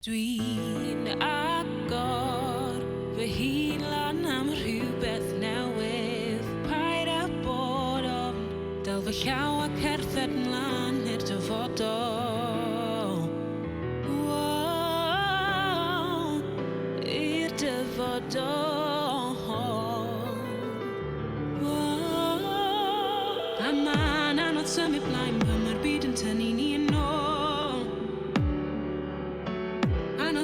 Dwi'n agor fy hun lan am rhywbeth newydd. Paid â bod ofn, dal fy llaw a cerdded mlaen i'r dyfodol. Wow, i'r dyfodol. Wow. A ma'n anodd symud blaen pan mae'r byd yn tynnu ni yn ôl.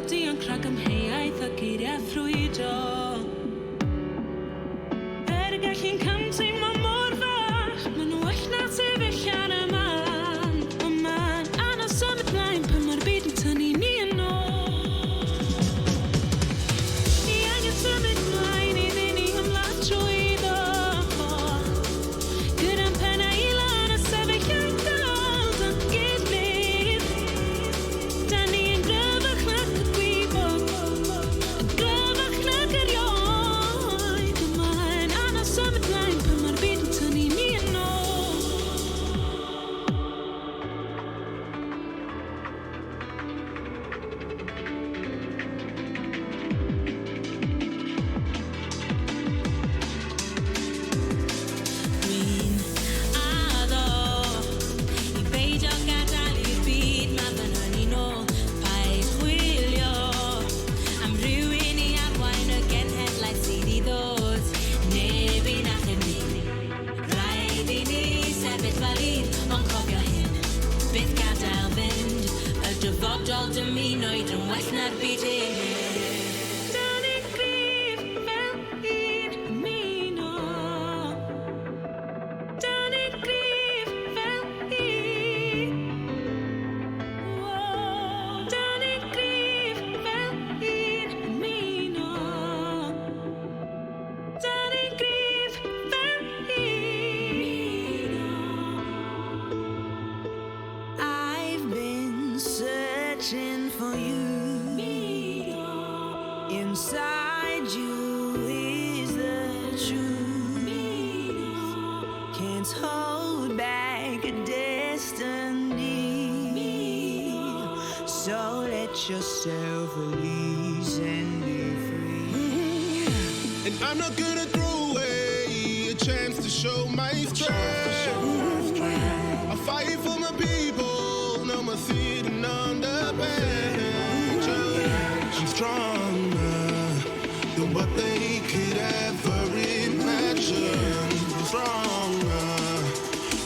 Dionne cragymheuaeth a geiriau ffrwydo. Gallu'n camteimlo mor fach, ma'n well na sefyll ar y man. O ma'n anodd symud mlaen pan mae'r byd yn tynnu ni yn ôl. Ni angen symud mlaen i ddyn ni ymlaen trwyddo. Gyda'n pennau I lan a sefyll yn dal dan gilydd. Da ni yn gryfach nac y gwybod, gryfach nac erioed. O ma'n anodd symud mlaen pan mae'r byd yn tynnu ni yn ôl. Dwi'n addo I beidio gadael i'r byd maddau yn un ôl. Paid chwilio am rhywun I arwain y genhedlaeth sydd I ddod. Neb i'n achub ni. Rhaid I ni sefyll fel un, ond cofio hyn. Byth gadael fynd. Y dyfodol dymunwyd yn well na'r byd hyn. Da ni'n gryf fel un ymuno. Da ni'n gryf fel un. Da ni'n gryf fel un ymuno. Da ni'n gryf fel un. I've been searching for you. Inside you is the truth. Can't hold back a destiny. So let yourself release and be free. And I'm not gonna throw away a chance to show my strength. I fight for my people, no more sitting on the bench. I'm stronger than what they could ever imagine. Stronger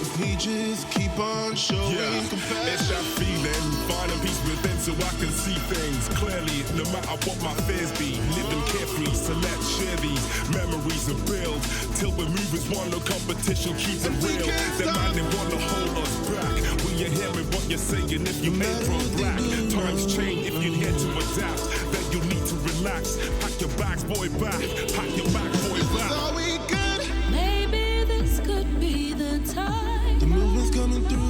if we just keep on showing compassion. It's that feeling, finding peace within so I can see things clearly, no matter what my fears be. Living carefree, so let's share these memories and build till we're movers one, no competition keeps it real. The man they wanna hold us back. When you're hearing what you're saying, if you ain't from black, times change. If you're here to adapt, then you'll need to relax. Pack your bags, boy, back. Pack your bags, boy, This is back. all we got. Maybe this could be the time. The movement's coming through.